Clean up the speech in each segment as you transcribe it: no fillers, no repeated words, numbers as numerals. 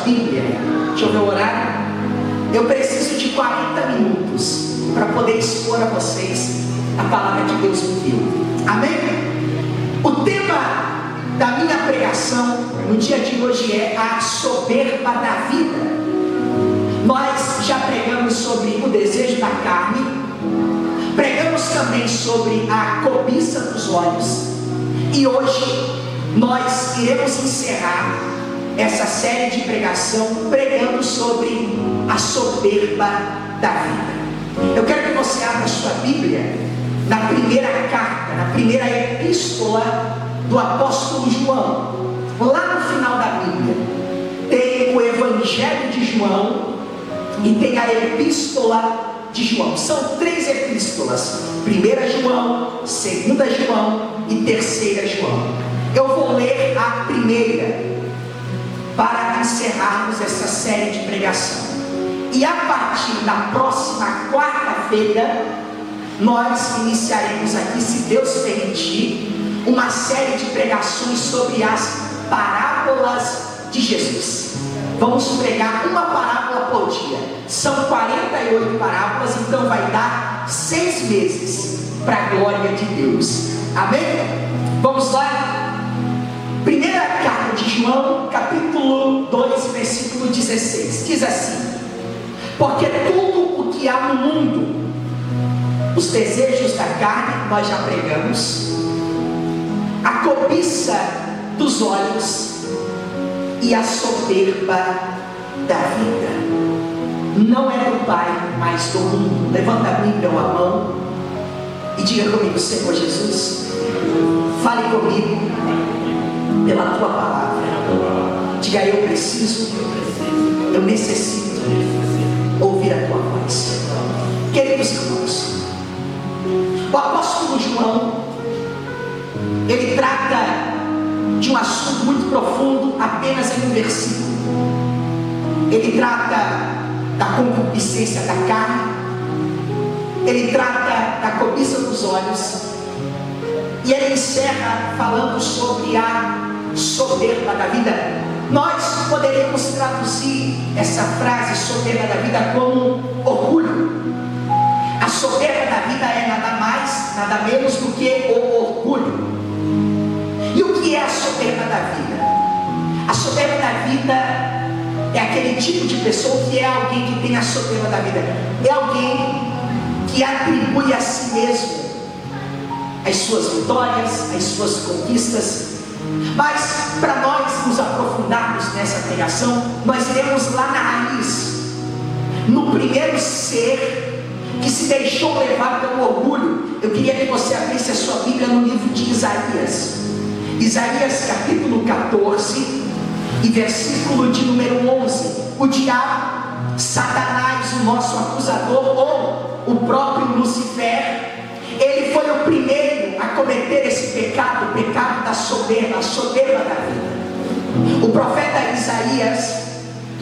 Bíblia. Deixa eu ver o horário. Eu preciso de 40 minutos para poder expor a vocês a palavra que Deus me deu. Amém? O tema da minha pregação no dia de hoje é a soberba da vida. Nós já pregamos sobre o desejo da carne, pregamos também sobre a cobiça dos olhos, e hoje nós iremos encerrar essa série de pregação pregando sobre a soberba da vida. Eu quero que você abra a sua Bíblia na primeira carta, na primeira epístola do apóstolo João. Lá no final da Bíblia tem o Evangelho de João e tem a epístola de João. São 3 epístolas: 1 João, 2 João e 3 João. Eu vou ler a primeira para encerrarmos essa série de pregação. E a partir da próxima quarta-feira, nós iniciaremos aqui, se Deus permitir, uma série de pregações sobre as parábolas de Jesus. Vamos pregar uma parábola por dia. São 48 parábolas, então vai dar 6 meses para a glória de Deus. Amém? Vamos lá? Primeira carta de João, capítulo 2, versículo 16. Diz assim: porque tudo o que há no mundo, os desejos da carne, nós já pregamos, a cobiça dos olhos e a soberba da vida, não é do Pai, mas do mundo. Levanta a Bíblia ou a mão e diga comigo: Senhor Jesus, fale comigo pela Tua palavra. Diga: eu preciso, eu necessito ouvir a Tua voz. Queridos irmãos, o apóstolo João, ele trata de um assunto muito profundo apenas em um versículo. Ele trata da concupiscência da carne, ele trata da cobiça dos olhos, e ele encerra falando sobre a soberba da vida. Nós poderíamos traduzir essa frase, soberba da vida, como orgulho. A soberba da vida é nada mais, nada menos do que o orgulho. E o que é a soberba da vida? A soberba da vida é aquele tipo de pessoa que é alguém que tem a soberba da vida. É alguém que atribui a si mesmo as suas vitórias, as suas conquistas. Mas para nós nos aprofundarmos nessa pregação, nós iremos lá na raiz, no primeiro ser que se deixou levar pelo orgulho. Eu queria que você abrisse a sua Bíblia no livro de Isaías. Isaías capítulo 14 e versículo de número 11. O diabo, Satanás, o nosso acusador, ou o próprio Lucifer, ele foi o primeiro a cometer esse pecado, o pecado da soberba, a soberba da vida. O profeta Isaías,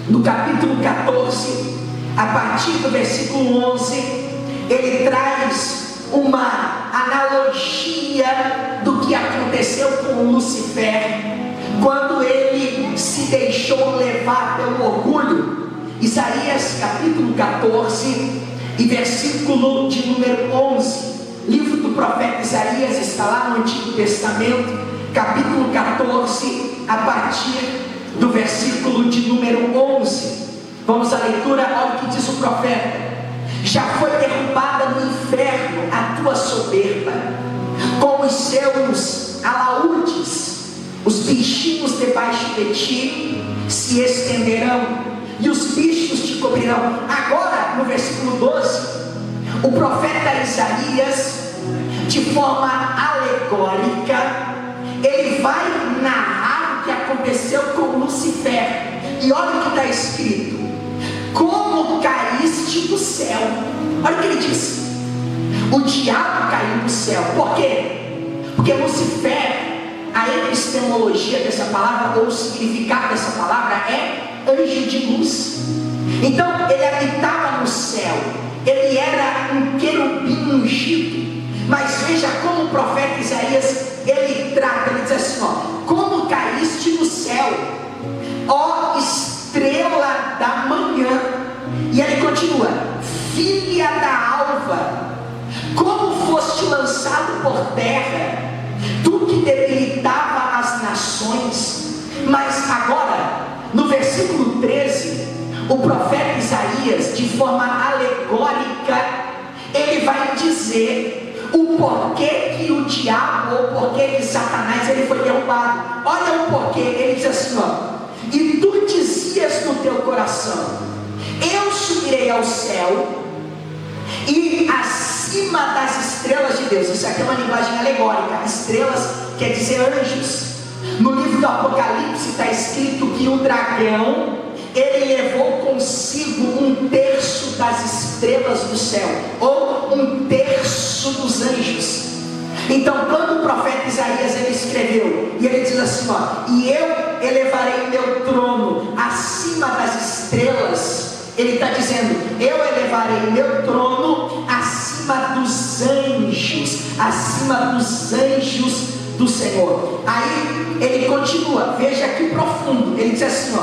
no capítulo 14, a partir do versículo 11, ele traz uma analogia do que aconteceu com Lucifer quando ele se deixou levar pelo orgulho. Isaías capítulo 14 e versículo de número 11. Livro do profeta Isaías está lá no Antigo Testamento, capítulo 14, a partir do versículo de número 11. Vamos à leitura. Olha o que diz o profeta: já foi derrubada no inferno a tua soberba, com os seus alaúdes, os bichinhos debaixo de ti se estenderão, e os bichos te cobrirão. Agora, no versículo 12, o profeta Isaías, de forma alegórica, ele vai narrar o que aconteceu com Lucifer. E olha o que está escrito: como caíste do céu. Olha o que ele diz: o diabo caiu do céu. Por quê? Porque Lucifer, a epistemologia dessa palavra, ou o significado dessa palavra, é anjo de luz. Então ele habitava no céu, ele era um querubim ungido. Mas veja como o profeta Isaías, ele trata, ele diz assim: ó, como caíste do céu, ó estrela dia da alva, como foste lançado por terra, tu que debilitava as nações. Mas agora, no versículo 13, o profeta Isaías, de forma alegórica, ele vai dizer o porquê que o diabo, ou o porquê que Satanás ele foi derrubado. Olha o porquê, ele diz assim, e tu dizias no teu coração: eu subirei ao céu, e acima das estrelas de Deus. Isso aqui é uma linguagem alegórica. Estrelas quer dizer anjos. No livro do Apocalipse está escrito que o dragão, ele levou consigo 1/3 das estrelas do céu, ou 1/3 dos anjos. Então, quando o profeta Isaías ele escreveu, e ele diz assim, e eu elevarei o meu trono acima das estrelas, ele está dizendo, eu elevarei o meu trono acima dos anjos, acima dos anjos do Senhor. Aí ele continua, veja que profundo, ele diz assim,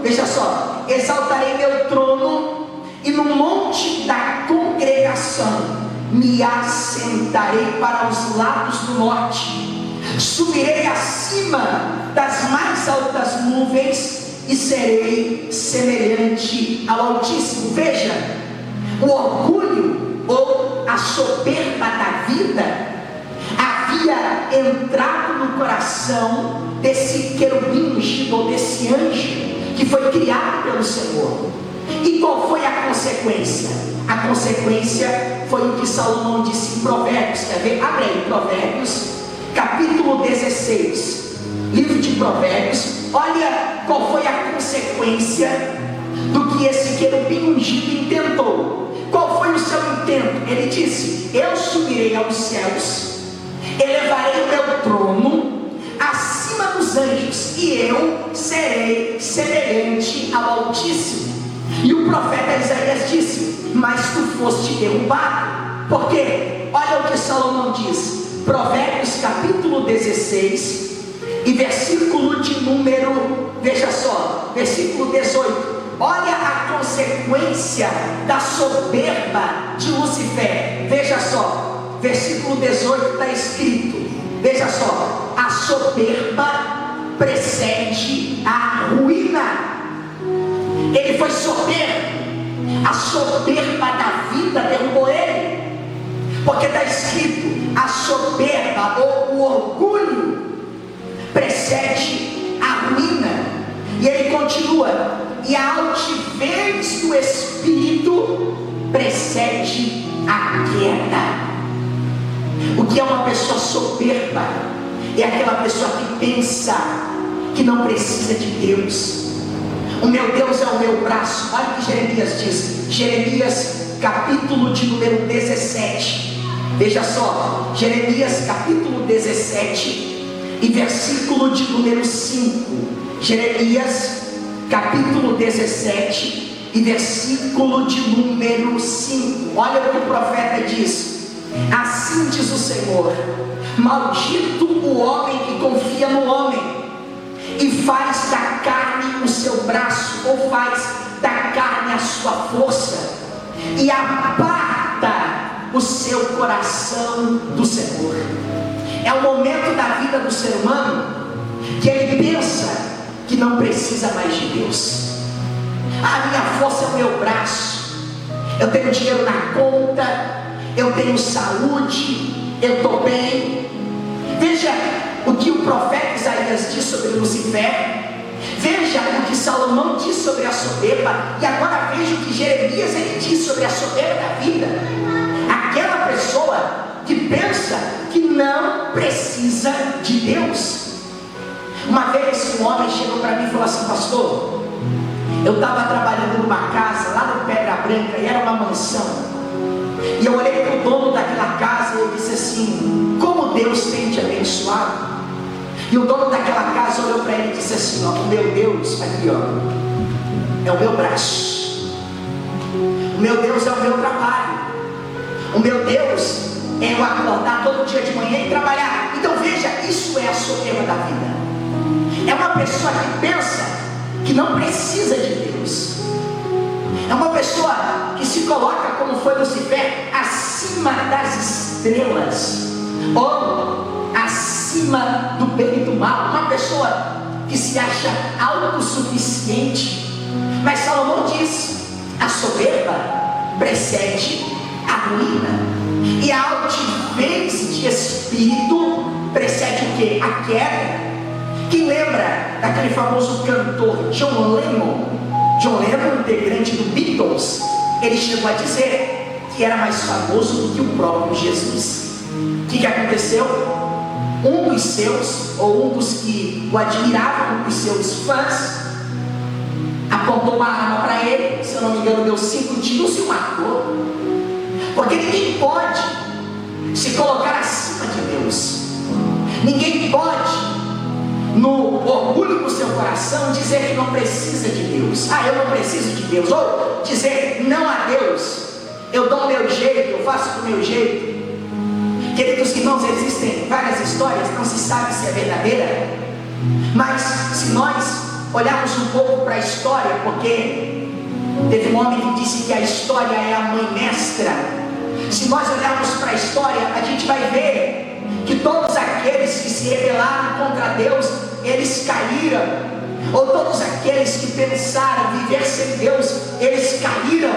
veja só, exaltarei meu trono, e no monte da congregação me assentarei para os lados do norte, subirei acima das mais altas nuvens, e serei semelhante ao Altíssimo. Veja, o orgulho ou a soberba da vida havia entrado no coração desse querubim ungido, ou desse anjo que foi criado pelo Senhor. E qual foi a consequência? A consequência foi o que Salomão disse em Provérbios. Quer ver? Abre aí, Provérbios, capítulo 16. Livro de Provérbios. Olha qual foi a consequência do que esse querubim ungido intentou. Qual foi o seu intento? Ele disse: eu subirei aos céus, elevarei o meu trono acima dos anjos, e eu serei semelhante ao Altíssimo. E o profeta Isaías disse: mas tu foste derrubado. Por quê? Olha o que Salomão diz, Provérbios capítulo 16 e versículo de número, veja só, versículo 18. Olha a consequência da soberba de Lucifer. Veja só, versículo 18 está escrito, veja só, a soberba precede a ruína. Ele foi soberbo, a soberba da vida derrubou ele, porque está escrito, a soberba ou o orgulho precede a ruína. E ele continua, e a altivez do espírito precede a queda. O que é uma pessoa soberba? É aquela pessoa que pensa que não precisa de Deus. O meu Deus é o meu braço. Olha o que Jeremias diz, Jeremias capítulo de número 17. Veja só, Jeremias capítulo 17 e versículo de número 5. Jeremias capítulo 17 e versículo de número 5. Olha o que o profeta diz: assim diz o Senhor, maldito o homem que confia no homem e faz da carne o seu braço, ou faz da carne a sua força, e aparta o seu coração do Senhor. É o momento da vida do ser humano que ele pensa que não precisa mais de Deus. A minha força é o meu braço, eu tenho dinheiro na conta, eu tenho saúde, eu estou bem. Veja o que o profeta Isaías diz sobre Lucifer, veja o que Salomão diz sobre a soberba, e agora veja o que Jeremias ele diz sobre a soberba da vida. Aquela pessoa que pensa que não precisa de Deus. Uma vez um homem chegou para mim e falou assim: pastor, eu estava trabalhando numa casa lá no Pedra Branca, e era uma mansão, e eu olhei para o dono daquela casa e eu disse assim: como Deus tem te abençoado. E o dono daquela casa olhou para ele e disse assim: ó, o meu Deus, aqui ó, é o meu braço, o meu Deus é o meu trabalho, o meu Deus é eu acordar todo dia de manhã e trabalhar. Então veja, isso é a soberba da vida. É uma pessoa que pensa que não precisa de Deus. É uma pessoa que se coloca, como foi Lucifer, acima das estrelas, ou acima do bem e do mal. Uma pessoa que se acha autossuficiente. Mas Salomão diz: a soberba precede a ruína, e a altivez de espírito precede o quê? A queda. Quem lembra daquele famoso cantor John Lennon? John Lennon, integrante do Beatles, ele chegou a dizer que era mais famoso do que o próprio Jesus. O que aconteceu? Um dos seus, ou um dos que o admiravam, um dos seus fãs, apontou uma arma para ele, se eu não me engano deu 5 tiros e o matou. Porque ninguém pode se colocar acima de Deus. Ninguém pode, no orgulho do seu coração, dizer que não precisa de Deus. Ah, eu não preciso de Deus. Ou dizer não a Deus. Eu dou o meu jeito, eu faço do meu jeito. Queridos irmãos, existem várias histórias, não se sabe se é verdadeira. Mas se nós olharmos um pouco para a história, porque teve um homem que disse que a história é a mãe mestra. Se nós olharmos para a história, a gente vai ver que todos aqueles que se rebelaram contra Deus, eles caíram. Ou todos aqueles que pensaram viver sem Deus, eles caíram.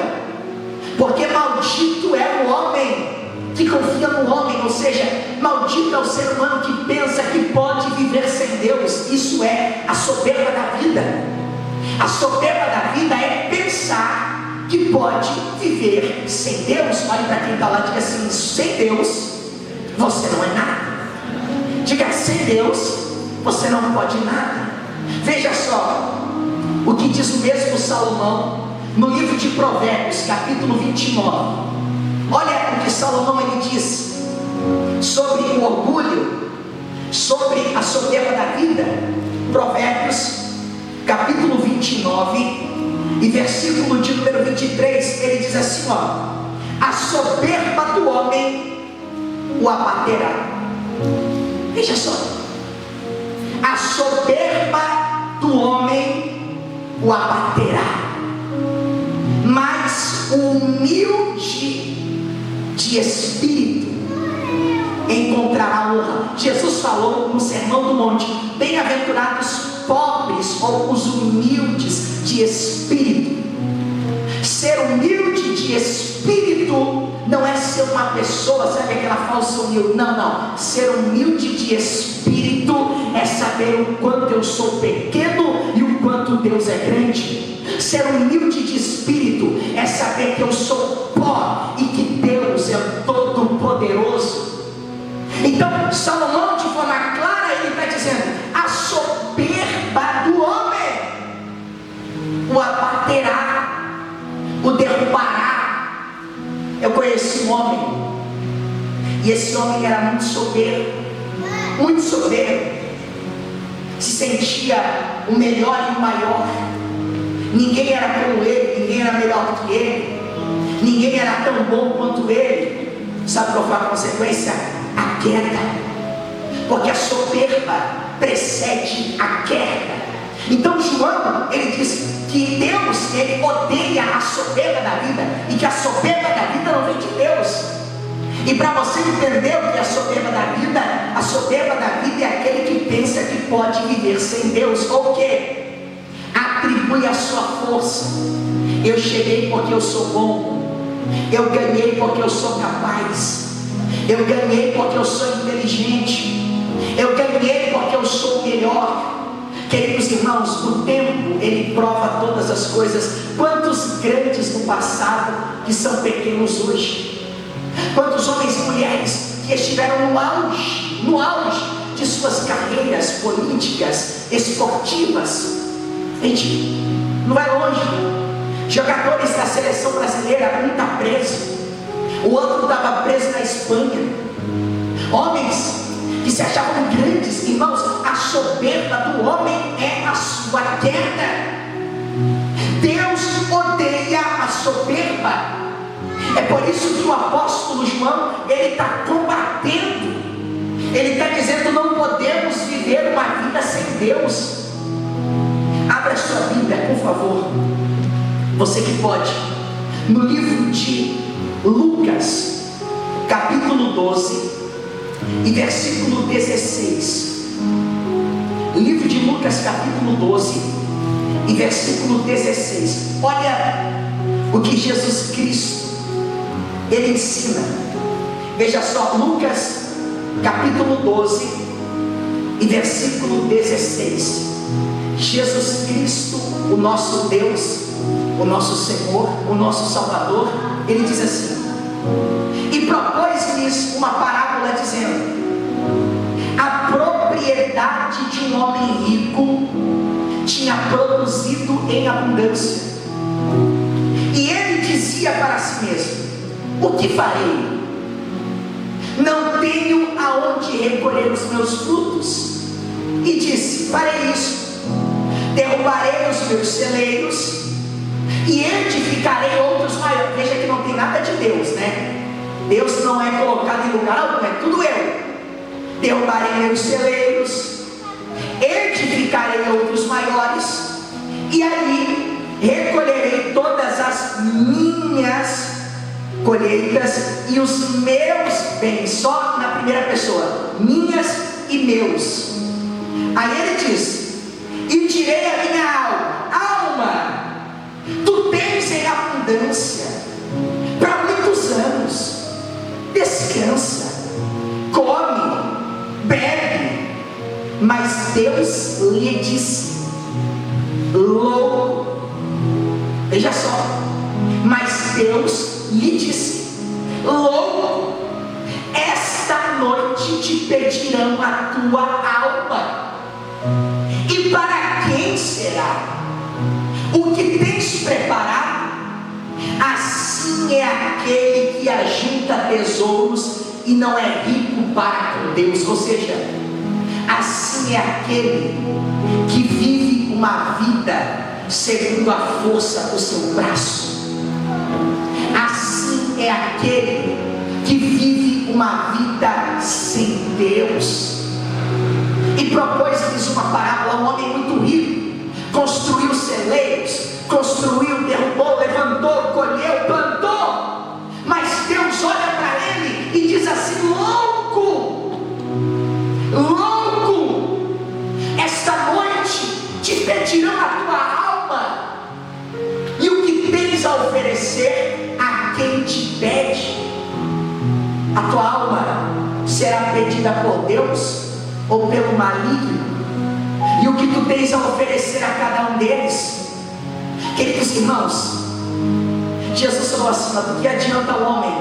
Porque maldito é o homem que confia no homem, ou seja, maldito é o ser humano que pensa que pode viver sem Deus. Isso é a soberba da vida. A soberba da vida é pensar que pode viver sem Deus. Olhe para quem está lá e diga assim: sem Deus você não é nada. Diga: sem Deus você não pode nada. Veja só o que diz o mesmo Salomão no livro de Provérbios, capítulo 29. Olha o que Salomão ele diz sobre o orgulho, sobre a soberba da vida. Provérbios, capítulo 29 e versículo de número 23, ele diz assim, ó: a soberba do homem o abaterá. Veja só, a soberba do homem o abaterá, mas o humilde de espírito encontrará honra. Jesus falou no Sermão do Monte: bem-aventurados pobres ou os humildes de espírito. Ser humilde de espírito não é ser uma pessoa, sabe aquela falsa humilde? Não. Ser humilde de espírito é saber o quanto eu sou pequeno e o quanto Deus é grande. Ser humilde de espírito é saber que eu sou pó e que Deus é todo poderoso. Então Salomão, de forma clara, ele está dizendo: a soberba do homem o abaterá, o derrubará. Eu conheci um homem, e esse homem era muito soberbo, se sentia o melhor e o maior. Ninguém era como ele, ninguém era melhor do que ele, ninguém era tão bom quanto ele. Sabe qual foi a consequência? A queda. Porque a soberba precede a queda. Então João, ele diz que Deus, ele odeia a soberba da vida, e que a soberba da vida não vem de Deus. E para você entender o que é a soberba da vida é aquele que pensa que pode viver sem Deus, ou que atribui a sua força. Eu cheguei porque eu sou bom, eu ganhei porque eu sou capaz, eu ganhei porque eu sou inteligente, eu ganhei porque eu sou melhor. Queridos irmãos, o tempo ele prova todas as coisas. Quantos grandes no passado que são pequenos hoje? Quantos homens e mulheres que estiveram no auge de suas carreiras políticas, esportivas? Gente, não vai longe. Jogadores da seleção brasileira, um está preso, o outro estava preso na Espanha. Homens que se achavam grandes. Irmãos, a soberba do homem é a sua queda. Deus odeia a soberba. É por isso que o apóstolo João, ele está combatendo. Ele está dizendo: não podemos viver uma vida sem Deus. Abra sua Bíblia, por favor. Você que pode, no livro de Lucas, capítulo 12 e versículo 16. Livro de Lucas, capítulo 12 e versículo 16. Olha o que Jesus Cristo ele ensina. Veja só, Lucas capítulo 12 e versículo 16. Jesus Cristo, o nosso Deus, o nosso Senhor, o nosso Salvador, ele diz assim: e propôs-lhes uma parábola dizendo: a propriedade de um homem rico tinha produzido em abundância, e ele dizia para si mesmo: o que farei? Não tenho aonde recolher os meus frutos. E disse: farei isso, derrubarei os meus celeiros e edificarei outros maiores. Veja que não tem nada de Deus, né? Deus não é colocado em lugar algum, é tudo eu. Derrubarei meus celeiros, edificarei outros maiores, e aí recolherei todas as minhas colheitas e os meus bens. Só na primeira pessoa: minhas e meus. Aí ele diz: e direi a minha alma, tu tens em abundância para muitos anos, descansa, come, bebe. Mas Deus lhe disse: louco. Veja só, mas Deus lhe disse: louco, esta noite te pedirão a tua alma, e para quem será? O que tens preparado? Assim é aquele que ajunta tesouros e não é rico para com Deus. Ou seja, assim é aquele que vive uma vida segundo a força do seu braço. Assim é aquele que vive uma vida sem Deus. E propôs-lhes uma parábola: um homem muito rico construiu celeiros, construiu, derrubou, levantou, colheu, plantou. Mas Deus olha para ele e diz assim: louco, louco, esta noite te pedirão a tua alma, e o que tens a oferecer a quem te pede? A tua alma será pedida por Deus ou pelo maligno? E o que tu tens a oferecer a cada um deles? Queridos irmãos, Jesus falou assim: do que adianta o homem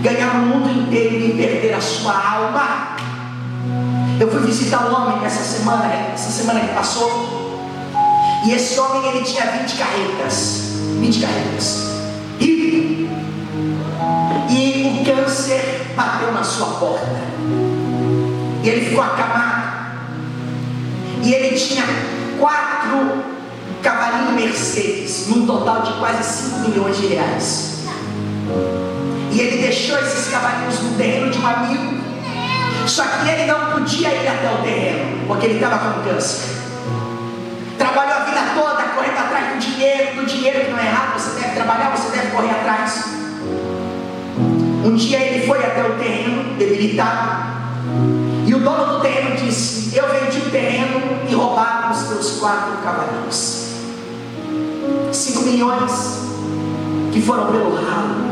ganhar o mundo inteiro e perder a sua alma? Eu fui visitar um homem essa semana que passou, e esse homem ele tinha 20 carretas, rico, e o câncer bateu na sua porta, e ele ficou acamado, e ele tinha 4 cavalinhos Mercedes, num total de quase 5 milhões de reais. E ele deixou esses cavalinhos no terreno de um amigo, só que ele não podia ir até o terreno, porque ele estava com câncer. Trabalhou a vida toda correndo atrás do dinheiro que não é errado, você deve trabalhar, você deve correr atrás. Um dia ele foi até o terreno, debilitado, e o dono do terreno disse: eu vendi o terreno e roubaram os teus 4 cavalinhos. 5 milhões que foram pelo ralo.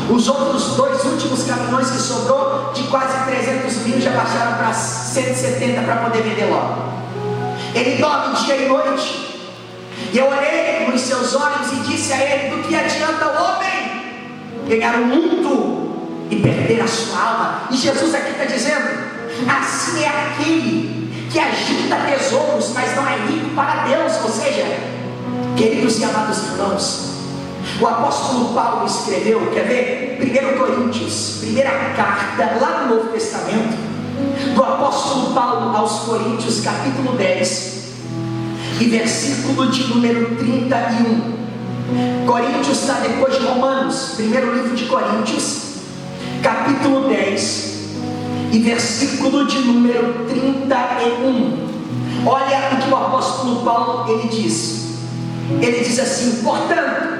Os outros 2 últimos caminhões que sobrou, de quase 300 mil, já baixaram para 170 para poder vender logo. Ele dorme dia e noite. E eu olhei nos seus olhos e disse a ele: do que adianta o homem ganhar o mundo e perder a sua alma? E Jesus aqui está dizendo: assim é aquele que ajunta tesouros, mas não é rico para Deus. Ou seja, queridos e amados irmãos, o apóstolo Paulo escreveu, quer ver? 1 Coríntios, primeira carta lá no Novo Testamento, do apóstolo Paulo aos Coríntios, capítulo 10 e versículo de número 31. Coríntios está depois de Romanos. Primeiro livro de Coríntios, capítulo 10 e versículo de número 31. Olha o que o apóstolo Paulo ele diz. Ele diz assim: portanto,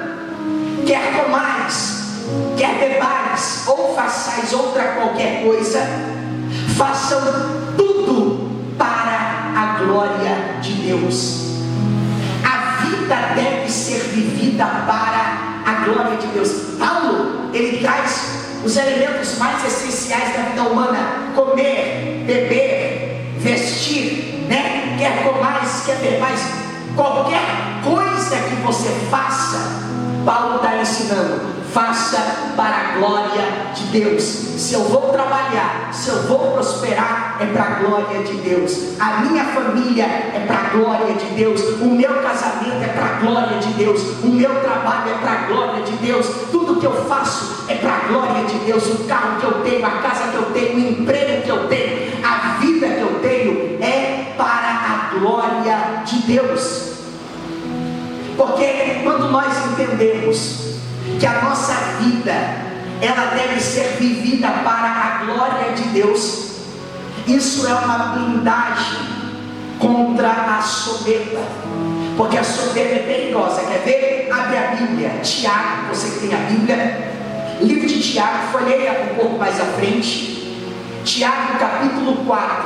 quer comais, quer bebais, ou façais outra qualquer coisa, façam tudo para a glória de Deus. A vida deve ser vivida para a glória de Deus. Paulo, ele traz os elementos mais essenciais da vida humana: comer, beber, vestir, né? Quer comais, quer bebais, qualquer coisa que você faça, Paulo está ensinando, faça para a glória de Deus. Se eu vou trabalhar, se eu vou prosperar, é para a glória de Deus. A minha família é para a glória de Deus. O meu casamento é para a glória de Deus. O meu trabalho é para a glória de Deus. Tudo que eu faço é para a glória de Deus. O carro que eu tenho, a casa que eu tenho, o emprego que eu tenho, a vida que eu tenho é para a glória de Deus. Porque quando nós entendemos que a nossa vida, ela deve ser vivida para a glória de Deus, isso é uma blindagem contra a soberba, porque a soberba é perigosa. Quer ver? Abre a Bíblia, Tiago, você que tem a Bíblia, livro de Tiago, folheia um pouco mais à frente, Tiago capítulo 4.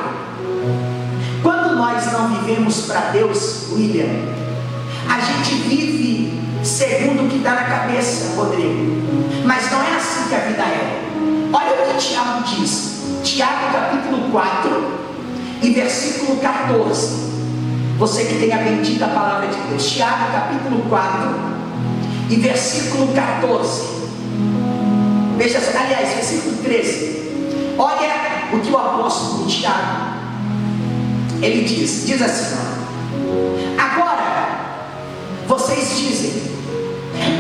Quando nós não vivemos para Deus, William, a gente vive segundo o que dá na cabeça, Rodrigo, mas não é assim que a vida é. Olha o que Tiago diz, Tiago capítulo 4 e versículo 14. Você que tem a bendita palavra de Deus, Tiago capítulo 4 e versículo 14. Veja, aliás, versículo 13. Olha o que o apóstolo Tiago, ele diz assim: agora vocês dizem,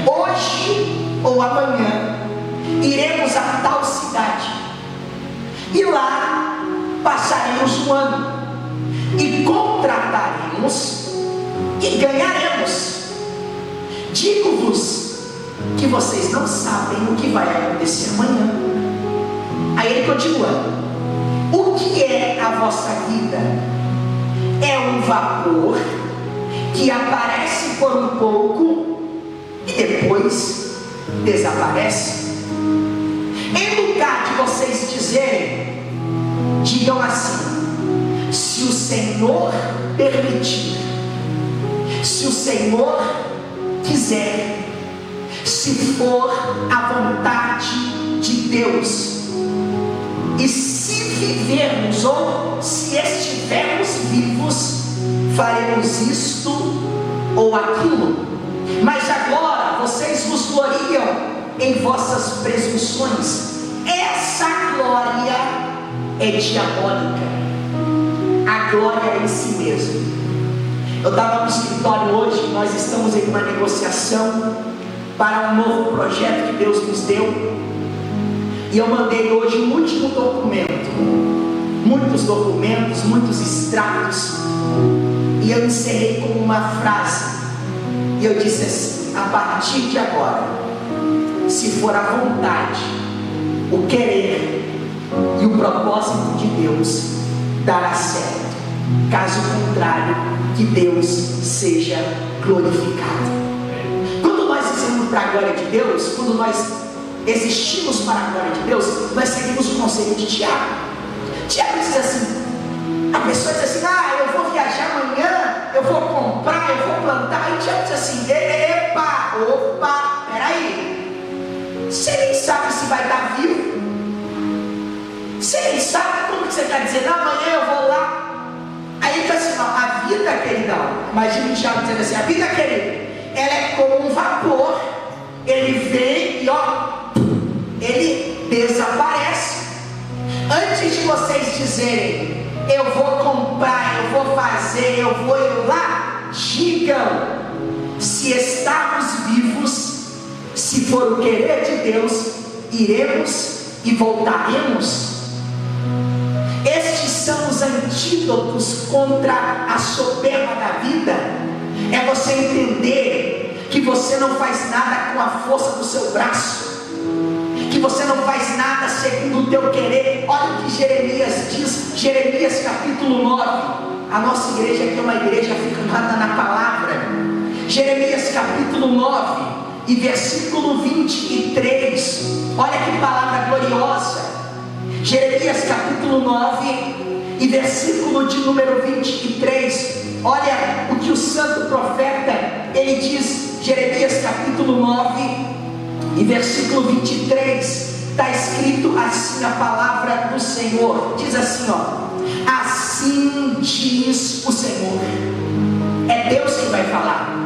hoje ou amanhã iremos a tal cidade, e lá passaremos um ano, e contrataremos, e ganharemos. Digo-vos que vocês não sabem o que vai acontecer amanhã. Aí ele continua: o que é a vossa vida? É um vapor que aparece por um pouco e depois desaparece. Em lugar de vocês dizerem, digam assim: se o Senhor permitir, se o Senhor quiser, se for a vontade de Deus, e se vivermos ou se estivermos vivos, faremos isto ou aquilo. Mas agora vocês vos gloriam em vossas presunções. Essa glória é diabólica, a glória em si mesmo. Eu estava no escritório hoje, nós estamos em uma negociação para um novo projeto que Deus nos deu, e eu mandei hoje o último documento, muitos documentos, muitos extratos, e eu encerrei com uma frase, e eu disse assim: a partir de agora, se for a vontade, o querer e o propósito de Deus, dará certo. Caso contrário, que Deus seja glorificado. Quando nós existimos para a glória de Deus, quando nós existimos para a glória de Deus, nós seguimos o conselho de Tiago. Tiago diz assim, a pessoa diz assim: eu vou viajar amanhã, eu vou comprar, eu vou plantar. E Tiago diz assim: opa, peraí, você nem sabe se vai estar vivo, você nem sabe como que você está dizendo, amanhã eu vou lá. Aí ele diz assim: não, a vida, queridão, imagina o Tiago dizendo assim: a vida, querido, ela é como um vapor, ele vem e ele desaparece. Antes de vocês dizerem, eu vou comprar, eu vou fazer, eu vou ir lá, digam, se estamos vivos, se for o querer de Deus, iremos e voltaremos. Estes são os antídotos contra a soberba da vida. É você entender que você não faz nada com a força do seu braço, que você não faz nada segundo o teu querer. Olha o que Jeremias diz, Jeremias capítulo 9. A nossa igreja aqui é uma igreja firmada na palavra. Jeremias capítulo 9 e versículo 23, olha que palavra gloriosa. Jeremias capítulo 9 e versículo de número 23, olha o que o santo profeta, ele diz. Jeremias capítulo 9 e versículo 23, está escrito assim a palavra do Senhor, diz assim, assim diz o Senhor, é Deus quem vai falar.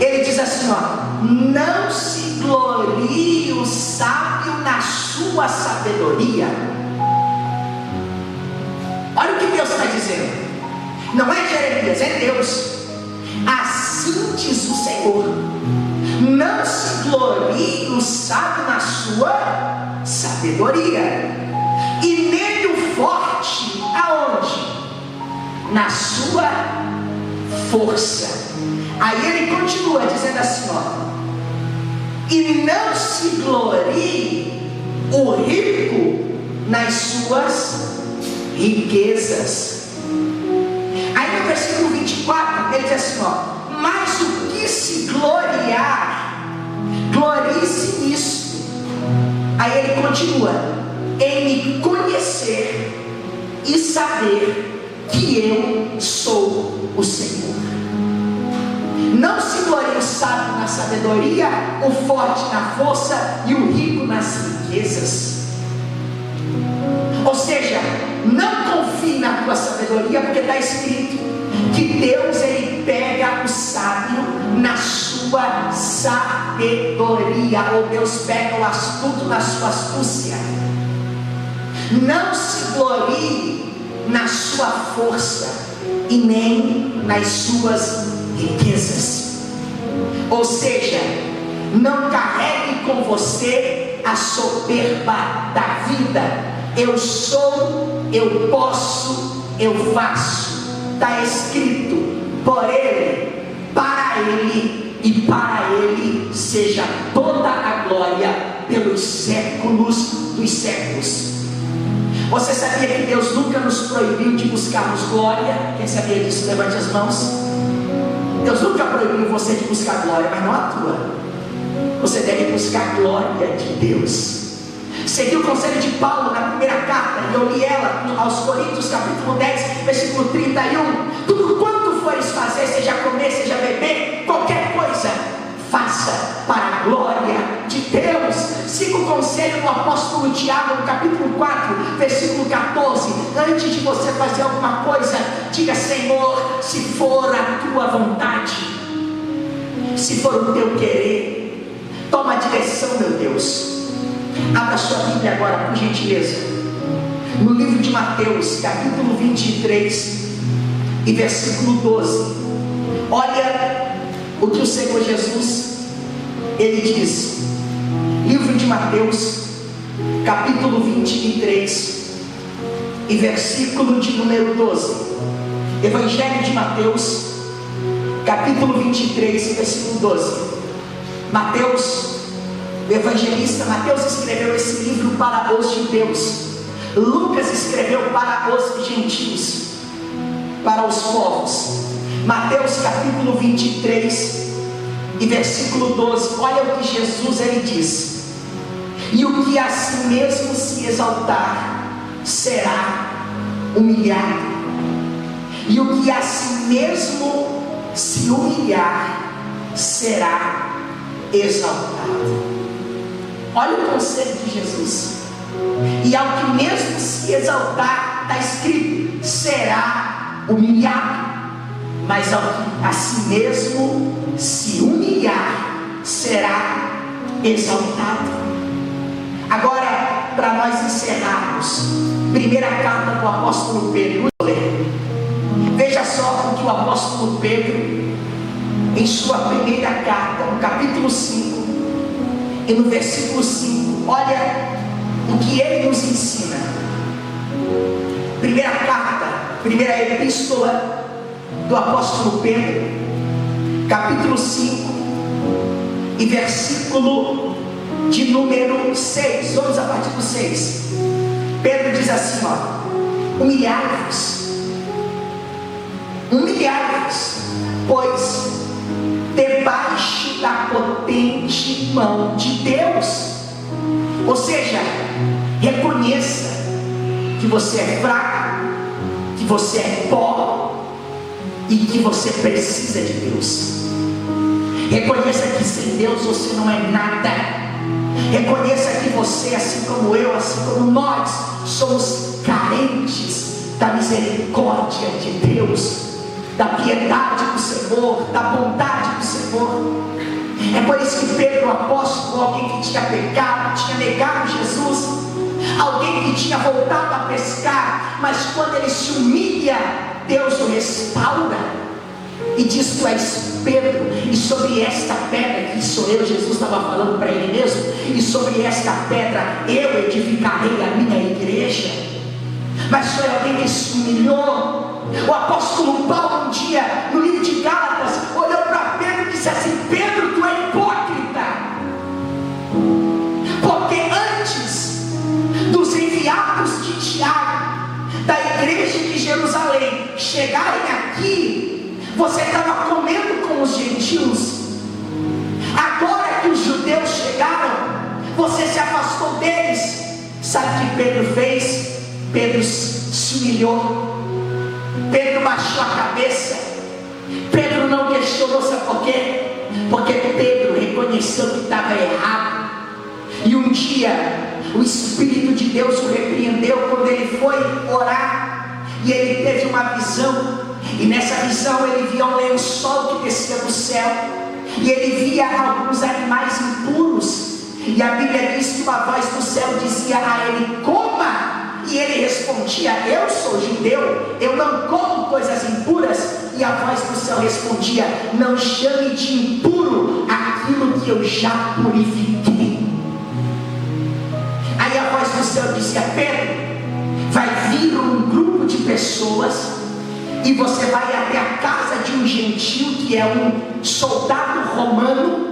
Ele diz assim, não se glorie o sábio na sua sabedoria. Olha o que Deus está dizendo, não é Jeremias, é Deus. Assim diz o Senhor, não se glorie o sábio na sua sabedoria, e nele o forte, aonde? Na sua força. Aí ele continua dizendo assim, e não se glorie o rico nas suas riquezas. Aí no versículo 24 ele diz assim, mas o que se gloriar, glorie-se nisso. Aí ele continua, em me conhecer e saber que eu sou o Senhor. Não se glorie o sábio na sabedoria, o forte na força e o rico nas riquezas. Ou seja, não confie na tua sabedoria, porque está escrito que Deus, ele pega o sábio na sua sabedoria, ou Deus pega o astuto na sua astúcia. Não se glorie na sua força e nem nas suas riquezas. Ou seja, não carregue com você a soberba da vida. Eu sou, eu posso, eu faço. Está escrito, por Ele, para Ele e para Ele seja toda a glória pelos séculos dos séculos. Você sabia que Deus nunca nos proibiu de buscarmos glória? Quem sabia disso? Levante as mãos. Deus nunca proibiu você de buscar glória, mas não a tua. Você deve buscar a glória de Deus. Segui o conselho de Paulo na primeira carta, e eu li ela aos Coríntios, capítulo 10, versículo 31. Tudo quanto fores fazer, seja comer, seja beber, qualquer coisa, faça para a glória de Deus. Siga o conselho do apóstolo Tiago, no capítulo 4, versículo 14. Antes de você fazer alguma coisa, diga: Senhor, se for a tua vontade, se for o teu querer, toma a direção, meu Deus. Abra sua Bíblia agora, por gentileza, no livro de Mateus, capítulo 23 e versículo 12. Olha o que o Senhor Jesus, ele diz. Livro de Mateus, capítulo 23 e versículo de número 12. Evangelho de Mateus, capítulo 23 e versículo 12. Mateus, o evangelista Mateus escreveu esse livro para os judeus. Lucas escreveu para os gentios, para os povos. Mateus capítulo 23 e versículo 12. Olha o que Jesus ele diz: e o que a si mesmo se exaltar será humilhado, e o que a si mesmo se humilhar será exaltado. Olha o conselho de Jesus. E ao que mesmo se exaltar, está escrito, será humilhado. Mas ao que a si mesmo se humilhar, será exaltado. Agora, para nós encerrarmos, primeira carta do apóstolo Pedro. Veja só o que o apóstolo Pedro, em sua primeira carta, no capítulo 5 e no versículo 5, olha o que ele nos ensina. Primeira carta, primeira epístola do apóstolo Pedro, capítulo 5 e versículo de número 6. Vamos a partir do 6. Pedro diz assim, humilhai-vos, pois debaixo da potente mão de Deus. Ou seja, reconheça que você é fraco, que você é pó e que você precisa de Deus. Reconheça que sem Deus você não é nada. Reconheça que você, assim como eu, assim como nós, somos carentes da misericórdia de Deus, da piedade do Senhor, da bondade do Senhor. É por isso que Pedro, o apóstolo, alguém que tinha pecado, tinha negado Jesus, alguém que tinha voltado a pescar, mas quando ele se humilha, Deus o restaura e diz: tu és Pedro, e sobre esta pedra, que sou eu, Jesus estava falando para ele mesmo, e sobre esta pedra eu edificarei a minha igreja. Mas foi alguém que se humilhou. O apóstolo Paulo, um dia, no livro de Gálatas, olhou para Pedro e disse assim: Pedro, tu é hipócrita, porque antes dos enviados de Tiago, da igreja de Jerusalém, chegarem aqui, você estava comendo com os gentios. Agora que os judeus chegaram, você se afastou deles. Sabe o que Pedro fez? Pedro se humilhou, Pedro baixou a cabeça, Pedro não questionou. Sabe por quê? Porque Pedro reconheceu que estava errado. E um dia o Espírito de Deus o repreendeu quando ele foi orar, e ele teve uma visão, e nessa visão ele via um lençol que descia do céu, e ele via alguns animais impuros, e a Bíblia diz que uma voz do céu dizia a ele: coma. E ele respondia: eu sou judeu, eu não como coisas impuras. E a voz do céu respondia: não chame de impuro aquilo que eu já purifiquei. Aí a voz do céu dizia: Pedro, vai vir um grupo de pessoas, e você vai até a casa de um gentil que é um soldado romano,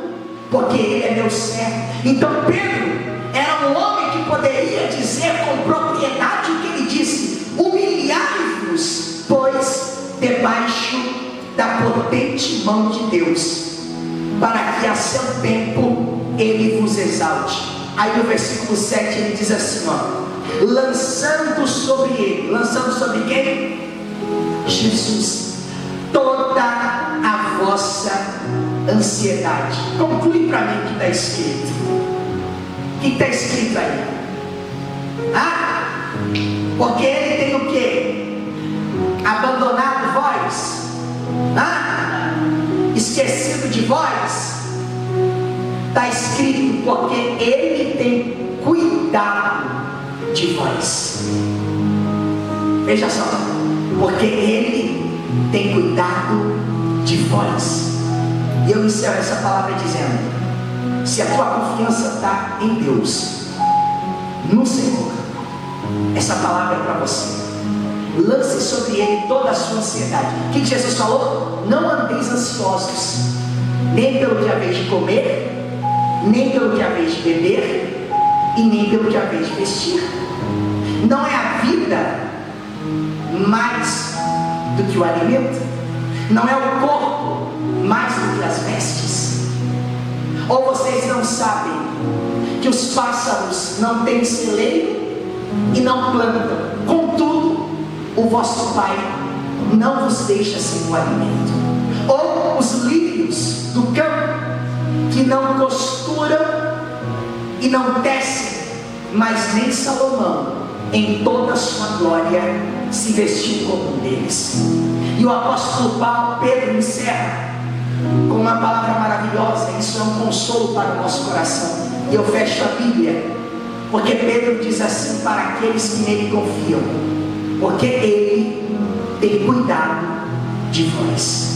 porque ele é meu servo. Então Pedro era um homem que poderia dizer com propriedade o que ele disse: humilhai-vos, pois, debaixo da potente mão de Deus, para que a seu tempo ele vos exalte. Aí no versículo 7 ele diz assim, ó: lançando sobre ele, lançando sobre quem? Jesus, toda a vossa ansiedade. Conclui para mim o que está escrito. O que está escrito aí? Porque ele tem o que? Abandonado vós? Esquecido de vós? Está escrito: porque ele tem cuidado de vós. Veja só, porque ele tem cuidado de vós. E eu encerro essa palavra dizendo: se a tua confiança está em Deus, no Senhor, essa palavra é para você. Lance sobre ele toda a sua ansiedade. O que Jesus falou? Não andeis ansiosos, nem pelo que haveis de comer, nem pelo que haveis de beber, e nem pelo que haveis de vestir. Não é a vida mais do que o alimento? Não é o corpo mais do que as vestes? Ou vocês não sabem que os pássaros não têm celeiro e não plantam, contudo o vosso Pai não vos deixa sem o alimento? Ou os lírios do campo, que não costuram e não tecem, mas nem Salomão em toda a sua glória se vestiu como um deles. E o apóstolo Paulo, Pedro, encerra com uma palavra maravilhosa. Isso é um consolo para o nosso coração. E eu fecho a Bíblia, porque Pedro diz assim para aqueles que nele confiam: porque ele tem cuidado de vós.